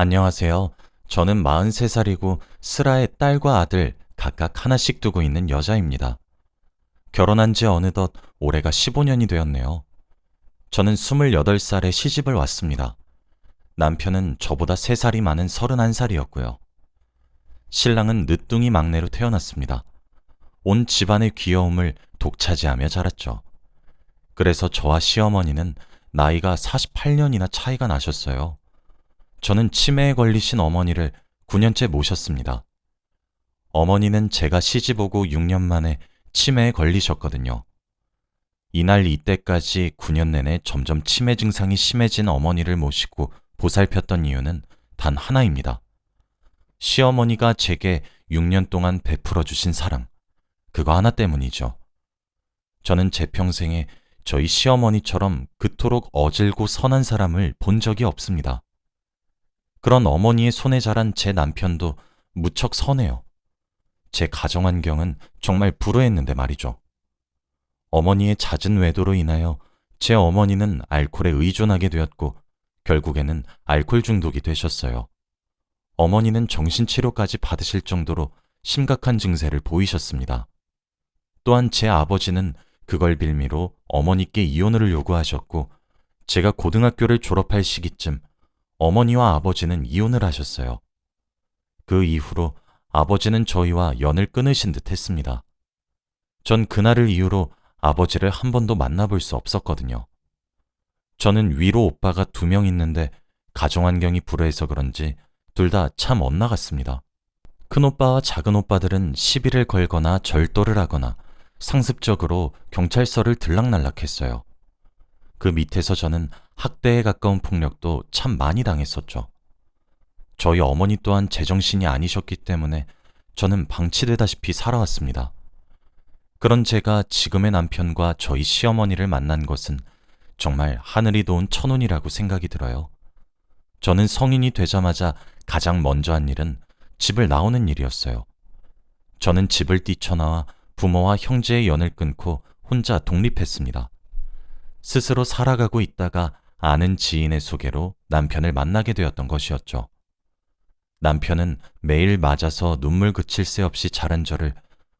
안녕하세요. 저는 43살이고 슬아의 딸과 아들 각각 하나씩 두고 있는 여자입니다. 결혼한 지 어느덧 올해가 15년이 되었네요. 저는 28살에 시집을 왔습니다. 남편은 저보다 3살이 많은 31살이었고요. 신랑은 늦둥이 막내로 태어났습니다. 온 집안의 귀여움을 독차지하며 자랐죠. 그래서 저와 시어머니는 나이가 48년이나 차이가 나셨어요. 저는 치매에 걸리신 어머니를 9년째 모셨습니다. 어머니는 제가 시집 오고 6년 만에 치매에 걸리셨거든요. 이날 이때까지 9년 내내 점점 치매 증상이 심해진 어머니를 모시고 보살폈던 이유는 단 하나입니다. 시어머니가 제게 6년 동안 베풀어 주신 사랑, 그거 하나 때문이죠. 저는 제 평생에 저희 시어머니처럼 그토록 어질고 선한 사람을 본 적이 없습니다. 그런 어머니의 손에 자란 제 남편도 무척 선해요. 제 가정 환경은 정말 불우했는데 말이죠. 어머니의 잦은 외도로 인하여 제 어머니는 알코올에 의존하게 되었고 결국에는 알코올 중독이 되셨어요. 어머니는 정신치료까지 받으실 정도로 심각한 증세를 보이셨습니다. 또한 제 아버지는 그걸 빌미로 어머니께 이혼을 요구하셨고 제가 고등학교를 졸업할 시기쯤 어머니와 아버지는 이혼을 하셨어요. 그 이후로 아버지는 저희와 연을 끊으신 듯 했습니다. 전 그날을 이유로 아버지를 한 번도 만나볼 수 없었거든요. 저는 위로 오빠가 2명 있는데 가정 환경이 불우해서 그런지 둘 다 참 엇나갔습니다. 큰 오빠와 작은 오빠들은 시비를 걸거나 절도를 하거나 상습적으로 경찰서를 들락날락했어요. 그 밑에서 저는 학대에 가까운 폭력도 참 많이 당했었죠. 저희 어머니 또한 제정신이 아니셨기 때문에 저는 방치되다시피 살아왔습니다. 그런 제가 지금의 남편과 저희 시어머니를 만난 것은 정말 하늘이 도운 천운이라고 생각이 들어요. 저는 성인이 되자마자 가장 먼저 한 일은 집을 나오는 일이었어요. 저는 집을 뛰쳐나와 부모와 형제의 연을 끊고 혼자 독립했습니다. 스스로 살아가고 있다가 아는 지인의 소개로 남편을 만나게 되었던 것이었죠. 남편은 매일 맞아서 눈물 그칠 새 없이 자란 저를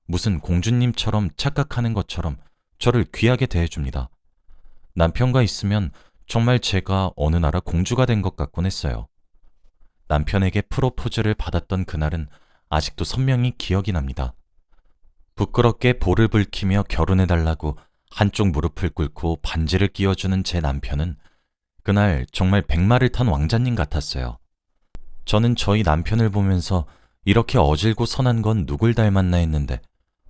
무슨 공주님처럼 착각하는 것처럼 저를 귀하게 대해줍니다. 남편과 있으면 정말 제가 어느 나라 공주가 된 것 같곤 했어요. 남편에게 프로포즈를 받았던 그날은 아직도 선명히 기억이 납니다. 부끄럽게 볼을 붉히며 결혼해달라고 한쪽 무릎을 꿇고 반지를 끼워주는 제 남편은 그날 정말 백마를 탄 왕자님 같았어요. 저는 저희 남편을 보면서 이렇게 어질고 선한 건 누굴 닮았나 했는데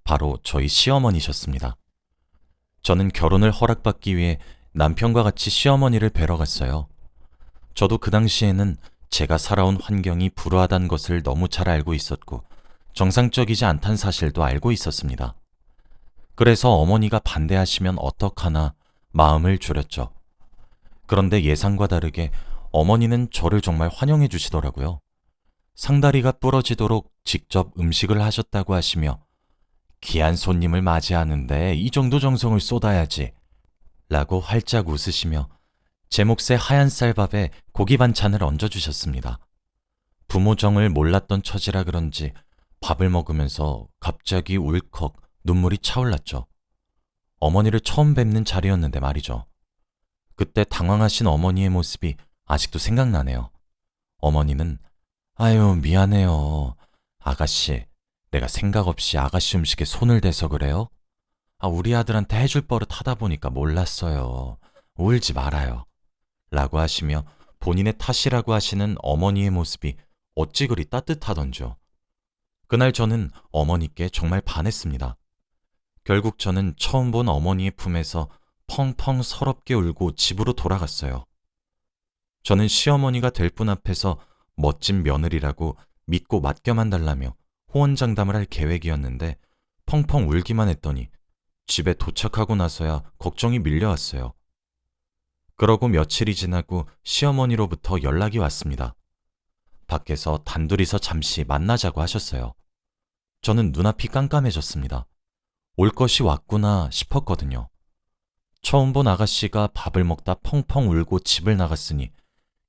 바로 저희 시어머니셨습니다. 저는 결혼을 허락받기 위해 남편과 같이 시어머니를 뵈러 갔어요. 저도 그 당시에는 제가 살아온 환경이 불우하다는 것을 너무 잘 알고 있었고 정상적이지 않단 사실도 알고 있었습니다. 그래서 어머니가 반대하시면 어떡하나 마음을 졸였죠. 그런데 예상과 다르게 어머니는 저를 정말 환영해 주시더라고요. 상다리가 부러지도록 직접 음식을 하셨다고 하시며 귀한 손님을 맞이하는데 이 정도 정성을 쏟아야지 라고 활짝 웃으시며 제 몫의 하얀 쌀밥에 고기 반찬을 얹어주셨습니다. 부모 정을 몰랐던 처지라 그런지 밥을 먹으면서 갑자기 울컥 눈물이 차올랐죠. 어머니를 처음 뵙는 자리였는데 말이죠. 그때 당황하신 어머니의 모습이 아직도 생각나네요. 어머니는 아유 미안해요. 아가씨, 내가 생각 없이 아가씨 음식에 손을 대서 그래요? 우리 아들한테 해줄 버릇 하다 보니까 몰랐어요. 울지 말아요. 라고 하시며 본인의 탓이라고 하시는 어머니의 모습이 어찌 그리 따뜻하던지요. 그날 저는 어머니께 정말 반했습니다. 결국 저는 처음 본 어머니의 품에서 펑펑 서럽게 울고 집으로 돌아갔어요. 저는 시어머니가 될 분 앞에서 멋진 며느리라고 믿고 맡겨만 달라며 호언장담을 할 계획이었는데 펑펑 울기만 했더니 집에 도착하고 나서야 걱정이 밀려왔어요. 그러고 며칠이 지나고 시어머니로부터 연락이 왔습니다. 밖에서 단둘이서 잠시 만나자고 하셨어요. 저는 눈앞이 깜깜해졌습니다. 올 것이 왔구나 싶었거든요. 처음 본 아가씨가 밥을 먹다 펑펑 울고 집을 나갔으니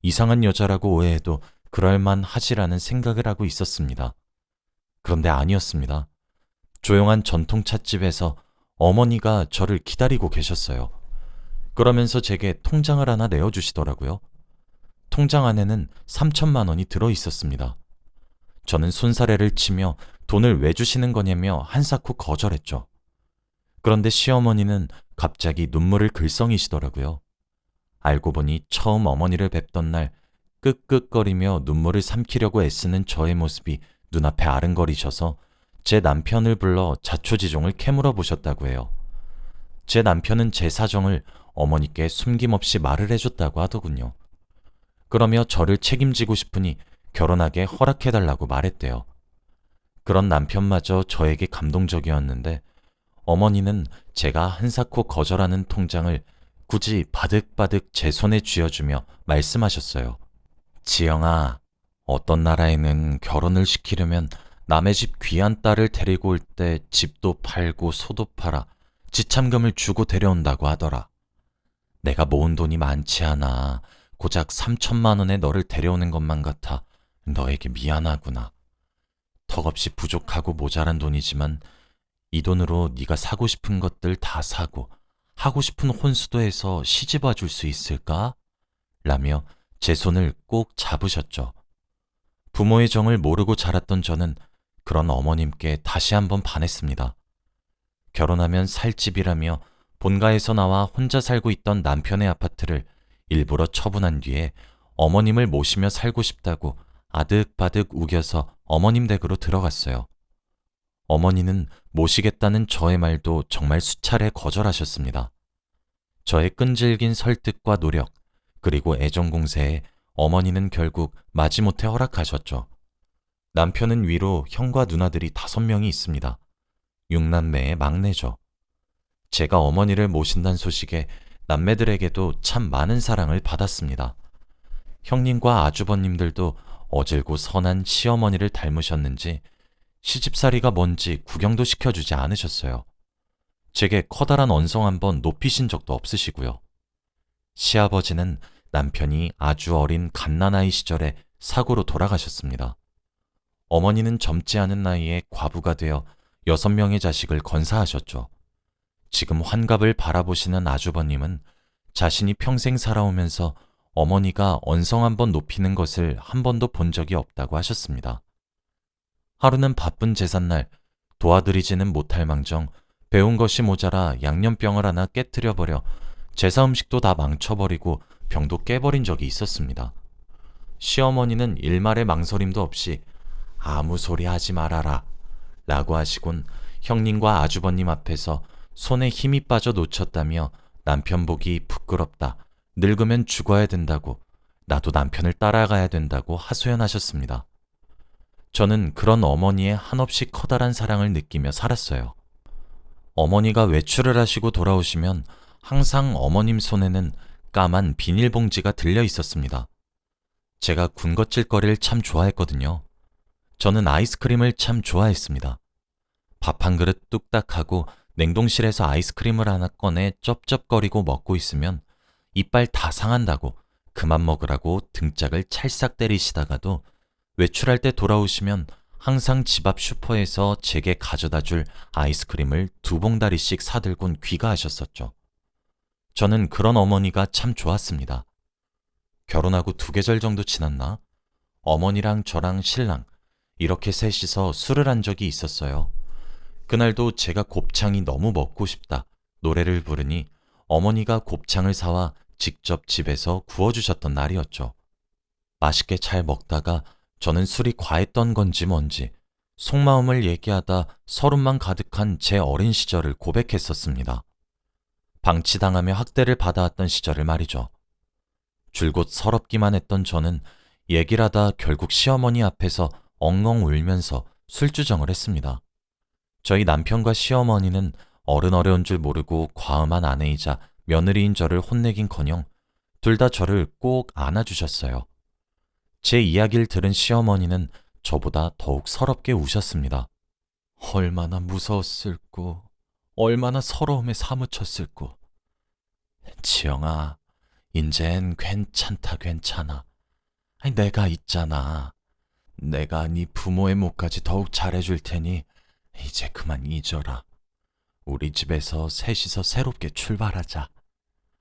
이상한 여자라고 오해해도 그럴만 하지라는 생각을 하고 있었습니다. 그런데 아니었습니다. 조용한 전통찻집에서 어머니가 저를 기다리고 계셨어요. 그러면서 제게 통장을 하나 내어주시더라고요. 통장 안에는 3천만 원이 들어 있었습니다. 저는 손사래를 치며 돈을 왜 주시는 거냐며 한사코 거절했죠. 그런데 시어머니는 갑자기 눈물을 글썽이시더라고요. 알고 보니 처음 어머니를 뵙던 날 끄끄거리며 눈물을 삼키려고 애쓰는 저의 모습이 눈앞에 아른거리셔서 제 남편을 불러 자초지종을 캐물어 보셨다고 해요. 제 남편은 제 사정을 어머니께 숨김없이 말을 해줬다고 하더군요. 그러며 저를 책임지고 싶으니 결혼하게 허락해달라고 말했대요. 그런 남편마저 저에게 감동적이었는데 어머니는 제가 한사코 거절하는 통장을 굳이 바득바득 제 손에 쥐어주며 말씀하셨어요. 지영아, 어떤 나라에는 결혼을 시키려면 남의 집 귀한 딸을 데리고 올 때 집도 팔고 소도 팔아 지참금을 주고 데려온다고 하더라. 내가 모은 돈이 많지 않아. 고작 3천만 원에 너를 데려오는 것만 같아 너에게 미안하구나. 턱없이 부족하고 모자란 돈이지만 이 돈으로 네가 사고 싶은 것들 다 사고 하고 싶은 혼수도 해서 시집와 줄 수 있을까? 라며 제 손을 꼭 잡으셨죠. 부모의 정을 모르고 자랐던 저는 그런 어머님께 다시 한번 반했습니다. 결혼하면 살 집이라며 본가에서 나와 혼자 살고 있던 남편의 아파트를 일부러 처분한 뒤에 어머님을 모시며 살고 싶다고 아득바득 우겨서 어머님 댁으로 들어갔어요. 어머니는 모시겠다는 저의 말도 정말 수차례 거절하셨습니다. 저의 끈질긴 설득과 노력, 그리고 애정 공세에 어머니는 결국 마지못해 허락하셨죠. 남편은 위로 형과 누나들이 5명이 있습니다. 6남매의 막내죠. 제가 어머니를 모신다는 소식에 남매들에게도 참 많은 사랑을 받았습니다. 형님과 아주버님들도 어질고 선한 시어머니를 닮으셨는지 시집살이가 뭔지 구경도 시켜주지 않으셨어요. 제게 커다란 언성 한번 높이신 적도 없으시고요. 시아버지는 남편이 아주 어린 갓난아이 시절에 사고로 돌아가셨습니다. 어머니는 젊지 않은 나이에 과부가 되어 6명의 자식을 건사하셨죠. 지금 환갑을 바라보시는 아주버님은 자신이 평생 살아오면서 어머니가 언성 한번 높이는 것을 한 번도 본 적이 없다고 하셨습니다. 하루는 바쁜 제삿날 도와드리지는 못할 망정 배운 것이 모자라 양념병을 하나 깨뜨려버려 제사 음식도 다 망쳐버리고 병도 깨버린 적이 있었습니다. 시어머니는 일말의 망설임도 없이 아무 소리 하지 말아라 라고 하시곤 형님과 아주버님 앞에서 손에 힘이 빠져 놓쳤다며 남편 보기 부끄럽다, 늙으면 죽어야 된다고, 나도 남편을 따라가야 된다고 하소연하셨습니다. 저는 그런 어머니의 한없이 커다란 사랑을 느끼며 살았어요. 어머니가 외출을 하시고 돌아오시면 항상 어머님 손에는 까만 비닐봉지가 들려 있었습니다. 제가 군것질거리를 참 좋아했거든요. 저는 아이스크림을 참 좋아했습니다. 밥 한 그릇 뚝딱 하고 냉동실에서 아이스크림을 하나 꺼내 쩝쩝거리고 먹고 있으면 이빨 다 상한다고 그만 먹으라고 등짝을 찰싹 때리시다가도 외출할 때 돌아오시면 항상 집 앞 슈퍼에서 제게 가져다 줄 아이스크림을 2봉다리씩 사들곤 귀가하셨었죠. 저는 그런 어머니가 참 좋았습니다. 결혼하고 2계절 정도 지났나? 어머니랑 저랑 신랑 이렇게 셋이서 술을 한 적이 있었어요. 그날도 제가 곱창이 너무 먹고 싶다 노래를 부르니 어머니가 곱창을 사와 직접 집에서 구워주셨던 날이었죠. 맛있게 잘 먹다가 저는 술이 과했던 건지 뭔지 속마음을 얘기하다 서름만 가득한 제 어린 시절을 고백했었습니다. 방치당하며 학대를 받아왔던 시절을 말이죠. 줄곧 서럽기만 했던 저는 얘기를 하다 결국 시어머니 앞에서 엉엉 울면서 술주정을 했습니다. 저희 남편과 시어머니는 어려운 줄 모르고 과음한 아내이자 며느리인 저를 혼내긴커녕 둘 다 저를 꼭 안아주셨어요. 제 이야기를 들은 시어머니는 저보다 더욱 서럽게 우셨습니다. 얼마나 무서웠을꼬, 얼마나 서러움에 사무쳤을꼬. 지영아, 인젠 괜찮아. 아니, 내가 있잖아. 내가 네 부모의 몫까지 더욱 잘해줄 테니 이제 그만 잊어라. 우리 집에서 셋이서 새롭게 출발하자.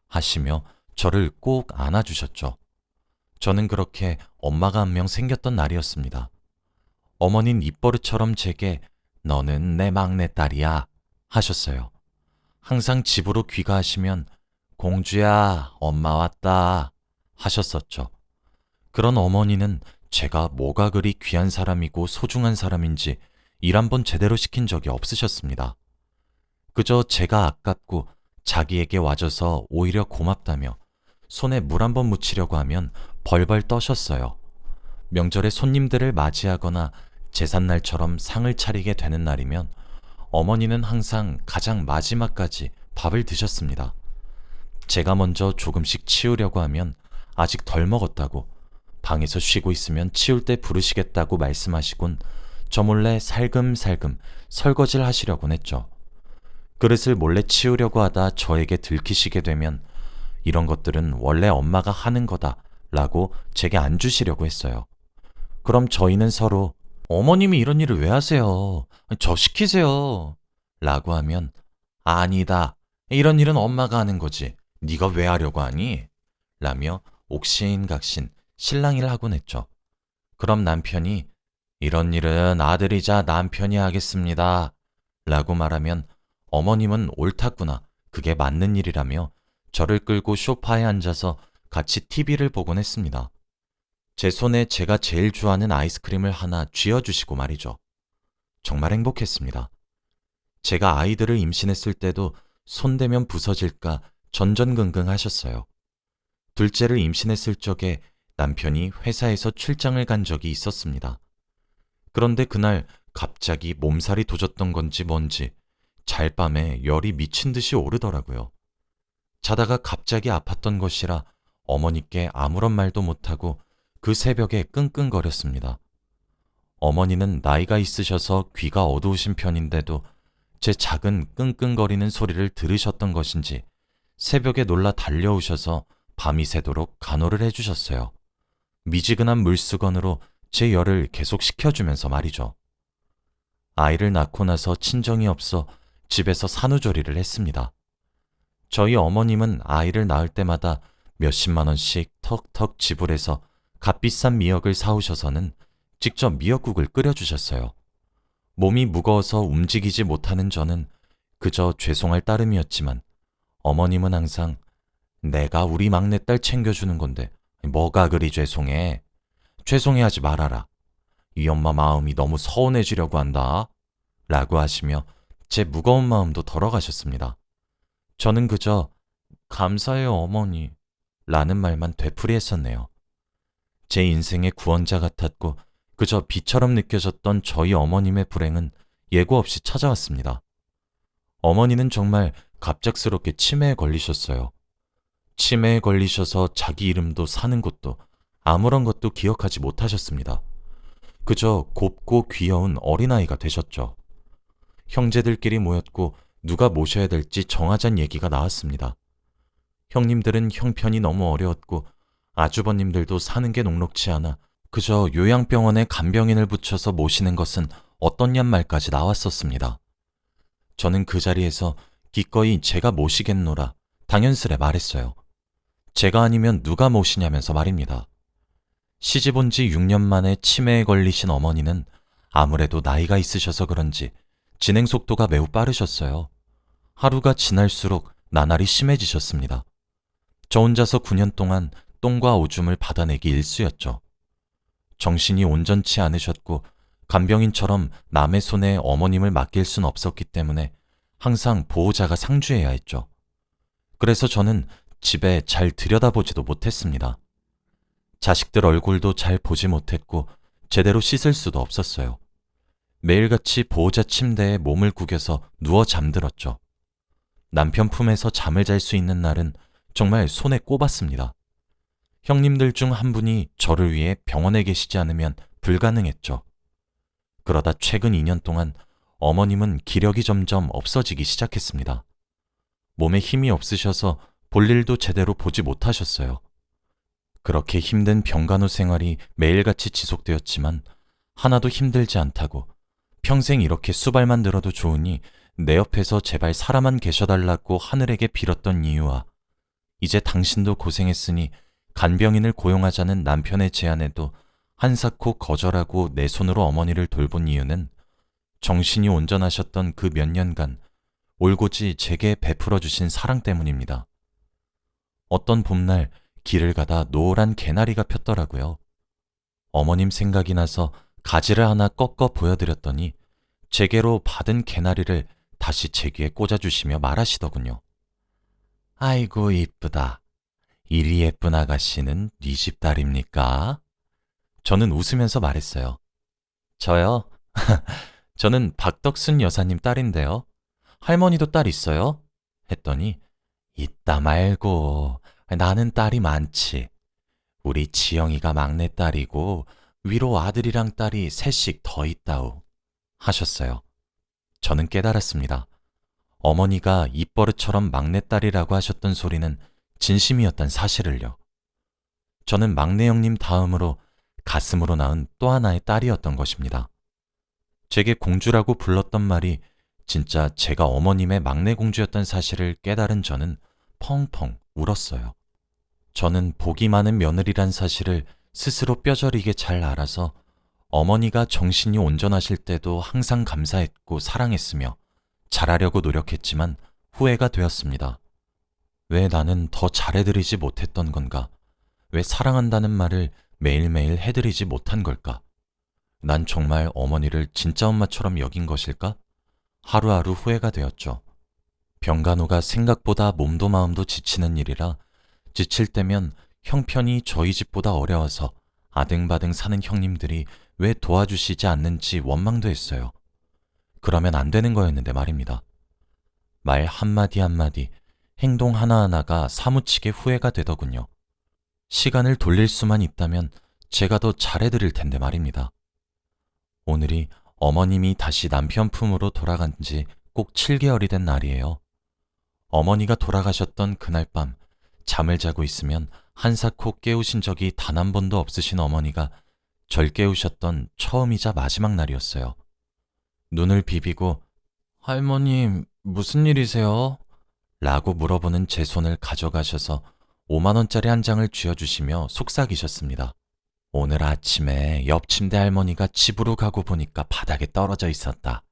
하시며 저를 꼭 안아주셨죠. 저는 그렇게 엄마가 한 명 생겼던 날이었습니다. 어머니는 입버릇처럼 제게 너는 내 막내딸이야 하셨어요. 항상 집으로 귀가하시면 공주야, 엄마 왔다 하셨었죠. 그런 어머니는 제가 뭐가 그리 귀한 사람이고 소중한 사람인지 일 한 번 제대로 시킨 적이 없으셨습니다. 그저 제가 아깝고 자기에게 와줘서 오히려 고맙다며 손에 물 한 번 묻히려고 하면 벌벌 떠셨어요. 명절에 손님들을 맞이하거나 제삿날처럼 상을 차리게 되는 날이면 어머니는 항상 가장 마지막까지 밥을 드셨습니다. 제가 먼저 조금씩 치우려고 하면 아직 덜 먹었다고, 방에서 쉬고 있으면 치울 때 부르시겠다고 말씀하시곤 저 몰래 살금살금 설거지를 하시려곤 했죠. 그릇을 몰래 치우려고 하다 저에게 들키시게 되면 이런 것들은 원래 엄마가 하는 거다 라고 제게 안 주시려고 했어요. 그럼 저희는 서로 어머님이 이런 일을 왜 하세요? 저 시키세요. 라고 하면 아니다. 이런 일은 엄마가 하는 거지. 네가 왜 하려고 하니? 라며 옥신각신 실랑이를 하곤 했죠. 그럼 남편이 이런 일은 아들이자 남편이 하겠습니다. 라고 말하면 어머님은 옳았구나. 그게 맞는 일이라며 저를 끌고 소파에 앉아서 같이 TV를 보곤 했습니다. 제 손에 제가 제일 좋아하는 아이스크림을 하나 쥐어주시고 말이죠. 정말 행복했습니다. 제가 아이들을 임신했을 때도 손대면 부서질까 전전긍긍 하셨어요. 둘째를 임신했을 적에 남편이 회사에서 출장을 간 적이 있었습니다. 그런데 그날 갑자기 몸살이 도졌던 건지 뭔지 잘밤에 열이 미친 듯이 오르더라고요. 자다가 갑자기 아팠던 것이라 어머니께 아무런 말도 못하고 그 새벽에 끙끙거렸습니다. 어머니는 나이가 있으셔서 귀가 어두우신 편인데도 제 작은 끙끙거리는 소리를 들으셨던 것인지 새벽에 놀라 달려오셔서 밤이 새도록 간호를 해주셨어요. 미지근한 물수건으로 제 열을 계속 식혀주면서 말이죠. 아이를 낳고 나서 친정이 없어 집에서 산후조리를 했습니다. 저희 어머님은 아이를 낳을 때마다 몇십만 원씩 턱턱 지불해서 값비싼 미역을 사오셔서는 직접 미역국을 끓여주셨어요. 몸이 무거워서 움직이지 못하는 저는 그저 죄송할 따름이었지만 어머님은 항상 내가 우리 막내딸 챙겨주는 건데 뭐가 그리 죄송해. 죄송해하지 말아라. 이 엄마 마음이 너무 서운해지려고 한다. 라고 하시며 제 무거운 마음도 덜어가셨습니다. 저는 그저 감사해요 어머니 라는 말만 되풀이했었네요. 제 인생의 구원자 같았고 그저 비처럼 느껴졌던 저희 어머님의 불행은 예고 없이 찾아왔습니다. 어머니는 정말 갑작스럽게 치매에 걸리셨어요. 치매에 걸리셔서 자기 이름도 사는 곳도 아무런 것도 기억하지 못하셨습니다. 그저 곱고 귀여운 어린아이가 되셨죠. 형제들끼리 모였고 누가 모셔야 될지 정하자는 얘기가 나왔습니다. 형님들은 형편이 너무 어려웠고 아주버님들도 사는 게 녹록치 않아 그저 요양병원에 간병인을 붙여서 모시는 것은 어떻냔 말까지 나왔었습니다. 저는 그 자리에서 기꺼이 제가 모시겠노라 당연스레 말했어요. 제가 아니면 누가 모시냐면서 말입니다. 시집 온 지 6년 만에 치매에 걸리신 어머니는 아무래도 나이가 있으셔서 그런지 진행 속도가 매우 빠르셨어요. 하루가 지날수록 나날이 심해지셨습니다. 저 혼자서 9년 동안 똥과 오줌을 받아내기 일쑤였죠. 정신이 온전치 않으셨고 간병인처럼 남의 손에 어머님을 맡길 순 없었기 때문에 항상 보호자가 상주해야 했죠. 그래서 저는 집에 잘 들여다보지도 못했습니다. 자식들 얼굴도 잘 보지 못했고 제대로 씻을 수도 없었어요. 매일같이 보호자 침대에 몸을 구겨서 누워 잠들었죠. 남편 품에서 잠을 잘 수 있는 날은 정말 손에 꼽았습니다. 형님들 중 한 분이 저를 위해 병원에 계시지 않으면 불가능했죠. 그러다 최근 2년 동안 어머님은 기력이 점점 없어지기 시작했습니다. 몸에 힘이 없으셔서 볼일도 제대로 보지 못하셨어요. 그렇게 힘든 병간호 생활이 매일같이 지속되었지만 하나도 힘들지 않다고 평생 이렇게 수발만 들어도 좋으니 내 옆에서 제발 살아만 계셔달라고 하늘에게 빌었던 이유와 이제 당신도 고생했으니 간병인을 고용하자는 남편의 제안에도 한사코 거절하고 내 손으로 어머니를 돌본 이유는 정신이 온전하셨던 그 몇 년간 올곧이 제게 베풀어 주신 사랑 때문입니다. 어떤 봄날 길을 가다 노란 개나리가 폈더라고요. 어머님 생각이 나서 가지를 하나 꺾어 보여드렸더니 제게로 받은 개나리를 다시 제 귀에 꽂아주시며 말하시더군요. 아이고 이쁘다. 이리 예쁜 아가씨는 네 집 딸입니까? 저는 웃으면서 말했어요. 저요? 저는 박덕순 여사님 딸인데요. 할머니도 딸 있어요? 했더니 있다 말고 나는 딸이 많지. 우리 지영이가 막내딸이고 위로 아들이랑 딸이 셋씩 더 있다우 하셨어요. 저는 깨달았습니다. 어머니가 입버릇처럼 막내딸이라고 하셨던 소리는 진심이었단 사실을요. 저는 막내 형님 다음으로 가슴으로 낳은 또 하나의 딸이었던 것입니다. 제게 공주라고 불렀던 말이 진짜 제가 어머님의 막내 공주였던 사실을 깨달은 저는 펑펑 울었어요. 저는 복이 많은 며느리란 사실을 스스로 뼈저리게 잘 알아서 어머니가 정신이 온전하실 때도 항상 감사했고 사랑했으며 잘하려고 노력했지만 후회가 되었습니다. 왜 나는 더 잘해드리지 못했던 건가? 왜 사랑한다는 말을 매일매일 해드리지 못한 걸까? 난 정말 어머니를 진짜 엄마처럼 여긴 것일까? 하루하루 후회가 되었죠. 병간호가 생각보다 몸도 마음도 지치는 일이라 지칠 때면 형편이 저희 집보다 어려워서 아등바등 사는 형님들이 왜 도와주시지 않는지 원망도 했어요. 그러면 안 되는 거였는데 말입니다. 말 한마디 한마디, 행동 하나하나가 사무치게 후회가 되더군요. 시간을 돌릴 수만 있다면 제가 더 잘해드릴 텐데 말입니다. 오늘이 어머님이 다시 남편 품으로 돌아간 지 꼭 7개월이 된 날이에요. 어머니가 돌아가셨던 그날 밤 잠을 자고 있으면 한사코 깨우신 적이 단 한 번도 없으신 어머니가 절 깨우셨던 처음이자 마지막 날이었어요. 눈을 비비고 할머님 무슨 일이세요? 라고 물어보는 제 손을 가져가셔서 5만 원짜리 한 장을 쥐어주시며 속삭이셨습니다. 오늘 아침에 옆 침대 할머니가 집으로 가고 보니까 바닥에 떨어져 있었다.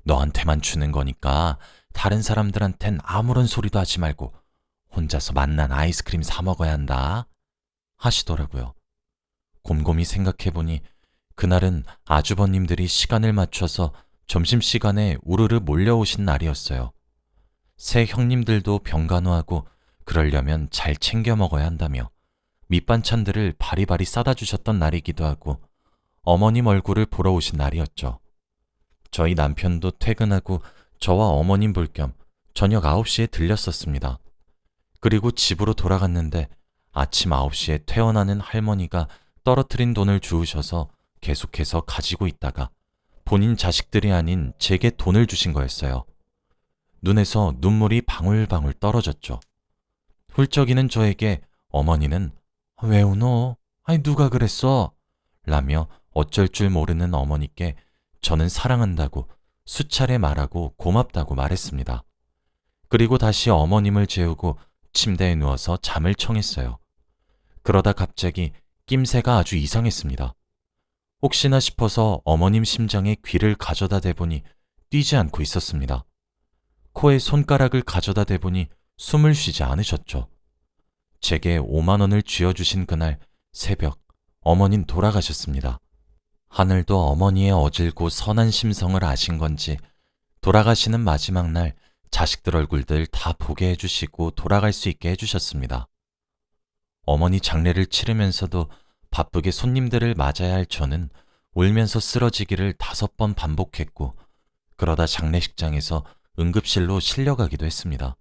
너한테만 주는 거니까 다른 사람들한텐 아무런 소리도 하지 말고 혼자서 맛난 아이스크림 사 먹어야 한다 하시더라고요. 곰곰이 생각해보니 그날은 아주버님들이 시간을 맞춰서 점심시간에 우르르 몰려오신 날이었어요. 새 형님들도 병간호하고 그러려면 잘 챙겨 먹어야 한다며 밑반찬들을 바리바리 싸다 주셨던 날이기도 하고 어머님 얼굴을 보러 오신 날이었죠. 저희 남편도 퇴근하고 저와 어머님 볼 겸 저녁 9시에 들렸었습니다. 그리고 집으로 돌아갔는데 아침 9시에 퇴원하는 할머니가 떨어뜨린 돈을 주우셔서 계속해서 가지고 있다가 본인 자식들이 아닌 제게 돈을 주신 거였어요. 눈에서 눈물이 방울방울 떨어졌죠. 훌쩍이는 저에게 어머니는 왜 우노? 아니 누가 그랬어? 라며 어쩔 줄 모르는 어머니께 저는 사랑한다고 수차례 말하고 고맙다고 말했습니다. 그리고 다시 어머님을 재우고 침대에 누워서 잠을 청했어요. 그러다 갑자기 낌새가 아주 이상했습니다. 혹시나 싶어서 어머님 심장에 귀를 가져다 대보니 뛰지 않고 있었습니다. 코에 손가락을 가져다 대보니 숨을 쉬지 않으셨죠. 제게 5만 원을 쥐어주신 그날 새벽 어머닌 돌아가셨습니다. 하늘도 어머니의 어질고 선한 심성을 아신 건지 돌아가시는 마지막 날 자식들 얼굴들 다 보게 해주시고 돌아갈 수 있게 해주셨습니다. 어머니 장례를 치르면서도 바쁘게 손님들을 맞아야 할 저는 울면서 쓰러지기를 5번 반복했고 그러다 장례식장에서 응급실로 실려가기도 했습니다.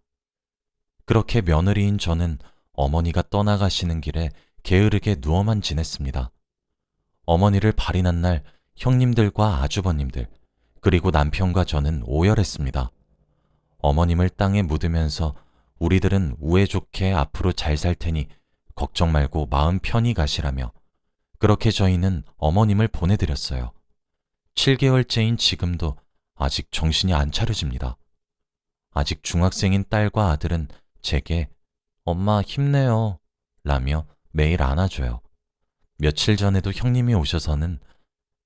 그렇게 며느리인 저는 어머니가 떠나가시는 길에 게으르게 누워만 지냈습니다. 어머니를 발인한 날 형님들과 아주버님들 그리고 남편과 저는 오열했습니다. 어머님을 땅에 묻으면서 우리들은 우애 좋게 앞으로 잘 살 테니 걱정 말고 마음 편히 가시라며 그렇게 저희는 어머님을 보내드렸어요. 7개월째인 지금도 아직 정신이 안 차려집니다. 아직 중학생인 딸과 아들은 제게 엄마 힘내요 라며 매일 안아줘요. 며칠 전에도 형님이 오셔서는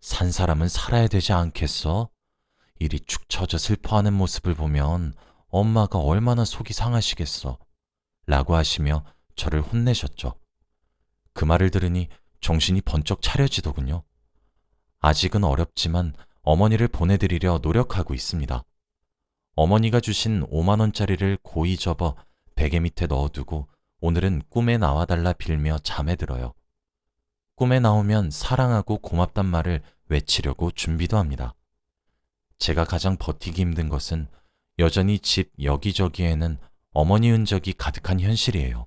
산 사람은 살아야 되지 않겠어? 이리 축 처져 슬퍼하는 모습을 보면 엄마가 얼마나 속이 상하시겠어 라고 하시며 저를 혼내셨죠. 그 말을 들으니 정신이 번쩍 차려지더군요. 아직은 어렵지만 어머니를 보내드리려 노력하고 있습니다. 어머니가 주신 5만 원짜리를 고이 접어 베개 밑에 넣어두고 오늘은 꿈에 나와달라 빌며 잠에 들어요. 꿈에 나오면 사랑하고 고맙단 말을 외치려고 준비도 합니다. 제가 가장 버티기 힘든 것은 여전히 집 여기저기에는 어머니 흔적이 가득한 현실이에요.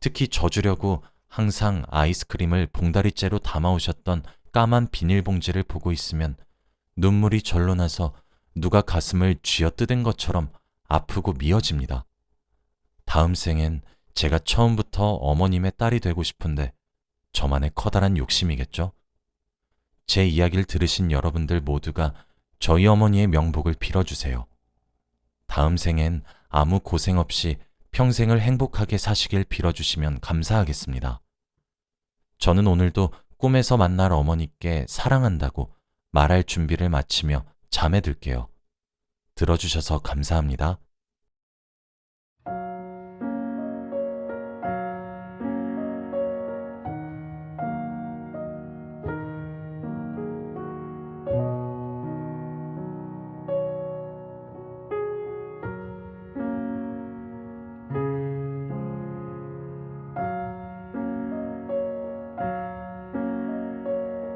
특히 져주려고 항상 아이스크림을 봉다리째로 담아오셨던 까만 비닐봉지를 보고 있으면 눈물이 절로 나서 누가 가슴을 쥐어뜯은 것처럼 아프고 미어집니다. 다음 생엔 제가 처음부터 어머님의 딸이 되고 싶은데 저만의 커다란 욕심이겠죠? 제 이야기를 들으신 여러분들 모두가 저희 어머니의 명복을 빌어주세요. 다음 생엔 아무 고생 없이 평생을 행복하게 사시길 빌어주시면 감사하겠습니다. 저는 오늘도 꿈에서 만날 어머니께 사랑한다고 말할 준비를 마치며 잠에 들게요. 들어주셔서 감사합니다.